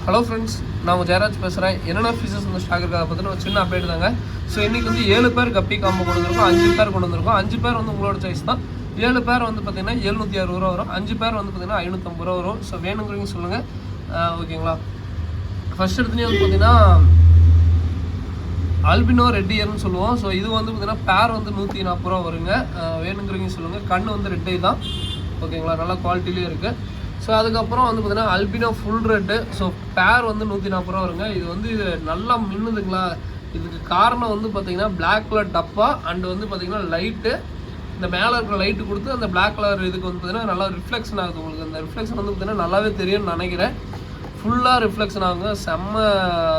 Hello friends, நான் ஜெயராஜ் பேசுகிறேன். என்னென்ன ஃபீச்சர்ஸ் வந்து ஸ்டாக் இருக்கா பற்றின ஒரு சின்ன அப்டேட் தாங்க. ஸோ இன்றைக்கி வந்து 7 பேர் கப்பி காம்போ கொண்டு வந்திருக்கோம், 5 பேர் கொண்டு வந்திருக்கோம். 5 பேர் வந்து உங்களோட சாய்ஸ் தான். 7 பேர் வந்து பார்த்திங்கன்னா 760 ரூபா வரும், 5 பேர் வந்து பார்த்திங்கன்னா 550 ரூபா வரும். ஸோ வேணுங்கிறீங்க சொல்லுங்கள், ஓகேங்களா. ஃபஸ்ட் எடுத்துனே வந்து பார்த்திங்கன்னா ஆல்பினோ ரெட் இயர்னு சொல்லுவோம். ஸோ இது வந்து பார்த்திங்கன்னா பேர் வந்து 140 ரூபா வருங்க. வேணுங்கிறீங்க சொல்லுங்கள். கண் வந்து ரெட் ஐ தான், ஓகேங்களா, நல்லா குவாலிட்டிலேயே இருக்குது. ஸோ அதுக்கப்புறம் வந்து பார்த்திங்கன்னா அல்பினோ ஃபுல் ரெட்டு. ஸோ பேர் வந்து 140 ரூபா வருங்க. இது வந்து நல்லா மின்னுதுங்களா. இதுக்கு காரணம் வந்து பார்த்திங்கன்னா பிளாக் கலர் டப்பா அண்டு வந்து பார்த்திங்கன்னா லைட்டு, இந்த மேலே இருக்கிற லைட்டு கொடுத்து அந்த பிளாக் கலர் இதுக்கு வந்து பார்த்திங்கன்னா நல்லா ரிஃப்ளெக்ஷன் ஆகுது. உங்களுக்கு அந்த ரிஃப்ளெக்ஷன் வந்து பார்த்திங்கன்னா நல்லாவே தெரியும்னு நினைக்கிறேன். ஃபுல்லாக ரிஃப்ளெக்ஷன் ஆகுங்க, செம்ம.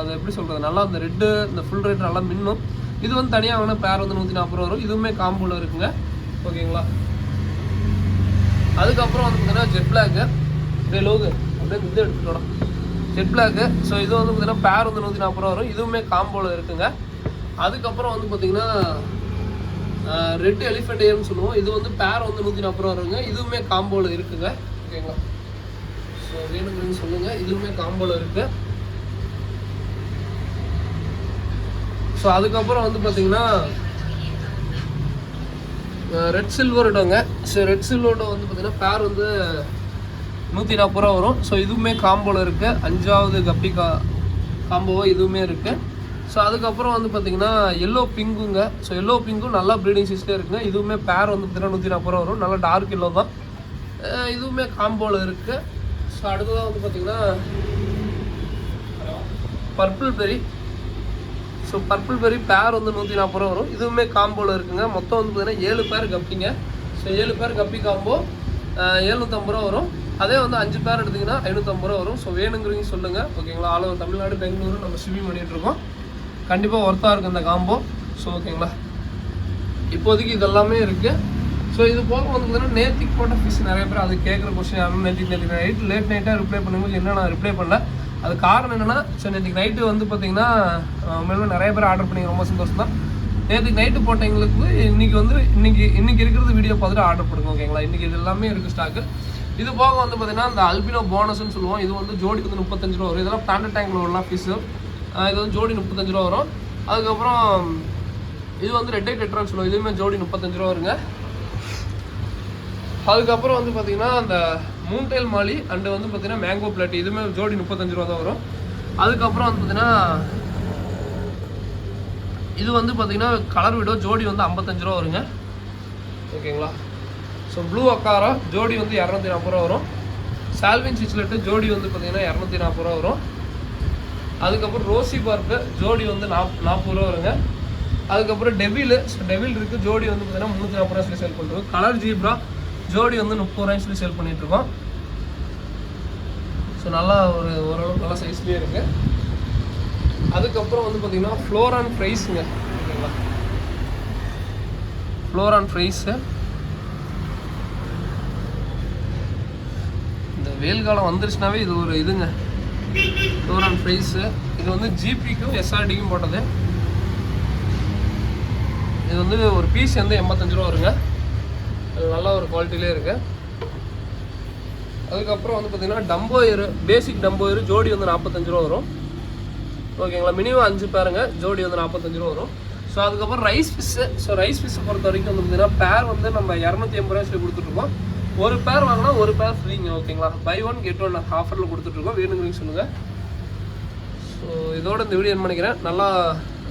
அது எப்படி சொல்கிறது, நல்லா அந்த ரெட்டு இந்த ஃபுல் ரெட் நல்லா மின்னும். இது வந்து தனியாக வேணால் பேர் வந்து 140 ரூபா வரும். இதுவுமே காம்போவில் இருக்குங்க, ஓகேங்களா. அதுக்கப்புறம் வந்து பார்த்திங்கன்னா ஜெட் பிளாக்கு லோகு அப்படியே இது எடுத்துட்டோம், ஜெட் பிளாக்கு. ஸோ இது வந்து பார்த்திங்கன்னா பேர் வந்து 140 ரூபா வரும். இதுவுமே காம்போவில் இருக்குங்க. அதுக்கப்புறம் வந்து பார்த்திங்கன்னா ரெட் எலிஃபெண்ட் ஏர்னு சொல்லுவோம். இது வந்து பேர் வந்து 140 ரூபா வருங்க. இதுவுமே காம்போவில் இருக்குங்க, ஓகேங்களா. ஸோ வேணுங்கிறீங்க சொல்லுங்கள், இதுவுமே காம்போவில் இருக்குது. ஸோ அதுக்கப்புறம் வந்து பார்த்திங்கன்னா ரெட் சில்வர்டோங்க. ஸோ ரெட் சில்வர்டோ வந்து பார்த்திங்கன்னா பேர் வந்து 140 ரூபா வரும். ஸோ இதுவுமே காம்போவில் இருக்குது. 5வது கப்பி காம்போவோ இதுவுமே இருக்குது. ஸோ அதுக்கப்புறம் வந்து பார்த்திங்கன்னா எல்லோ பிங்குங்க. ஸோ எல்லோ பிங்கும் நல்லா ப்ரீடிங் சைஸ்லேயே இருக்குங்க. இதுவுமே பேர் வந்து பார்த்திங்கன்னா 140 ரூபா வரும். நல்லா டார்க் எல்லோ தான், இதுவுமே காம்போவில் இருக்குது. ஸோ அடுத்ததாக வந்து பார்த்திங்கன்னா பர்பிள் பெரி. ஸோ பர்பிள் பெரி பேர் வந்து 140 ரூபா வரும். இதுவுமே காம்போவில் இருக்குங்க. மொத்தம் வந்து பார்த்திங்கன்னா 7 பேர் கப்பிங்க. ஸோ 7 பேர் கப்பி காம்போ 750 ரூபா வரும். அதே வந்து 5 பேர் எடுத்திங்கன்னா 550 ரூபா வரும். ஸோ வேணுங்கிறீங்க சொல்லுங்கள், ஓகேங்களா. ஆல் ஓவர் தமிழ்நாடு, பெங்களூரு நம்ம ஷிப்பிங் பண்ணிகிட்ருக்கோம். கண்டிப்பாக ஒர்த்தாக இருக்குது இந்த காம்போ. ஸோ ஓகேங்களா, இப்போதைக்கு இதெல்லாமே இருக்குது. ஸோ இது போக வந்து பார்த்திங்கன்னா நேத்திக்கு போட்ட ஃபீஸ் நிறைய பேர் அது கேட்குற கொஸ்டின் யாரும் நேற்று நைட் லேட் நைட்டாக ரிப்ளை பண்ணும்போது என்ன நான் ரிப்ளை பண்ணல. அது காரணம் என்னென்னா, ஸோ நேற்றுக்கு நைட்டு வந்து பார்த்திங்கன்னா மேலும் நிறைய பேர் ஆர்டர் பண்ணி ரொம்ப சந்தோஷம் தான். நேற்றுக்கு நைட்டு போட்டவங்களுக்கு இன்றைக்கி வந்து இன்றைக்கி இருக்கிறது வீடியோ பார்த்துட்டு ஆர்டர் பண்ணுங்க, ஓகேங்களா. இன்றைக்கி இது எல்லாமே இருக்குது ஸ்டாக்கு. இது போக வந்து பார்த்திங்கன்னா இந்த அல்பினோ போனஸ்ன்னு சொல்லுவோம். இது வந்து ஜோடி வந்து 35 ரூபா வரும். இதெல்லாம் பிளான்ட் டேங்கில் வரலாம் ஃபீஸு. இது வந்து ஜோடி 35 ரூபா வரும். அதுக்கப்புறம் இது வந்து ரெட் ஐ டெட்ரான்னு சொல்லுவோம். இதுவுமே ஜோடி 35 ரூபா வருங்க. அதுக்கப்புறம் வந்து பார்த்திங்கன்னா அந்த மூன்டெயில் மாலி அண்டு வந்து பார்த்திங்கன்னா மேங்கோ பிளாட்டி, இதுவுமே ஜோடி 35 ரூபா தான் வரும். அதுக்கப்புறம் வந்து பார்த்திங்கன்னா இது வந்து பார்த்திங்கன்னா கலர் விடோ ஜோடி வந்து 55 ரூபா வருங்க, ஓகேங்களா. ஸோ ப்ளூ அக்காரா ஜோடி வந்து 240 ரூபா வரும். சால்வின் சிச்லெட்டு ஜோடி வந்து பார்த்திங்கன்னா 240 ரூபா வரும். அதுக்கப்புறம் ரோசி பார்க்கு ஜோடி வந்து 40 ரூபா வருங்க. அதுக்கப்புறம் டெவில். ஸோ டெவில் இருக்குது, ஜோடி வந்து பார்த்திங்கன்னா 340 ரூபா சொல்லி சேல் பண்ணுறோம். கலர் ஜீப்ரா ஜோடி வந்து 30 ரூபாய் சொல்லி சேல் பண்ணிகிட்ருக்கோம். ஸோ நல்லா ஓரளவுக்கு நல்லா சைஸ்லேயே இருக்குது. அதுக்கப்புறம் வந்து பார்த்திங்கன்னா ஃப்ளோரான் ஃப்ரைஸுங்க, ஓகேங்களா. ஃப்ளோரான் ஃப்ரைஸு இந்த வெயில் காலம் வந்துருச்சுனாவே இது ஒரு இதுங்க, ஃப்ளோரான் ஃப்ரைஸு. இது வந்து ஜிபிக்கும் எஸ்ஆர்டிக்கும் போட்டது. இது வந்து ஒரு பீஸ் வந்து 85 ரூபா வருங்க. நல்ல ஒரு குவாலிட்டிலே இருக்குது. அதுக்கப்புறம் வந்து பார்த்திங்கன்னா டம்போயரு, பேசிக் டம்போயரு ஜோடி வந்து 45 ரூபா வரும், ஓகேங்களா. மினிமம் 5 பேருங்க, ஜோடி வந்து 45 ரூபா வரும். ஸோ அதுக்கப்புறம் ரைஸ் ஃபிஷ்ஷு. ஸோ ரைஸ் ஃபிஷ்ஷை பொறுத்த வரைக்கும் வந்து பார்த்திங்கன்னா பேர் வந்து நம்ம 280 ரூபா சொல்லி கொடுத்துட்ருக்கோம். ஒரு பேர் வாங்கினா ஒரு பேர் ஃப்ரீங்க, ஓகேங்களா. பை 1 get 1 ஆஃபரில் கொடுத்துட்ருக்கோம். வேணுங்கிறீங்க சொல்லுங்கள். ஸோ இதோட இந்த வீடியோ என்ன பண்ணிக்கிறேன். நல்லா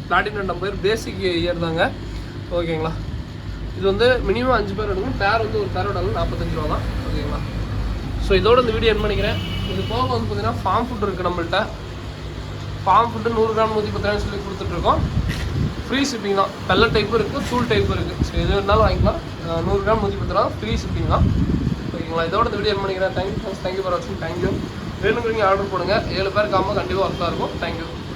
பிளாட்டினம் டம்போயர் பேசிக் இயர் தாங்க, ஓகேங்களா. இது வந்து மினிமம் 5 பேர் எடுக்கணும். பேர் வந்து ஒரு பேரோட 45 ரூபா தான், ஓகேங்களா. ஸோ இதோட இந்த வீடியோ என்ன பண்ணிக்கிறேன். இது போக வந்து பார்த்திங்கன்னா ஃபார்ம் ஃபுட் இருக்குது நம்மள்கிட்ட. ஃபார்ம் ஃபுட்டு 100 கிராம் 110 ரூபாய் சொல்லி கொடுத்துட்ருக்கோம். ஃப்ரீ ஷிப்பிங் தான். பெல்லட் டைப்பு இருக்குது, தூள் டைப்பு இருக்குது. ஸோ எது வேணாலும் வாங்கிக்கலாம். 100 கிராம் 110 ரூபா ஃப்ரீ ஷிப்பிங் தான், ஓகேங்களா. இதோட இந்த வீடியோ என்ன பண்ணிக்கிறேன். தேங்க்யூ ஃபார் வாட்சிங். தேங்க்யூ. வேணுங்கிறீங்க ஆர்டர் பண்ணுங்கள். 7 பேர் காம்போ கண்டிப்பாக ஒர்த்தாக இருக்கும். தேங்க்யூ.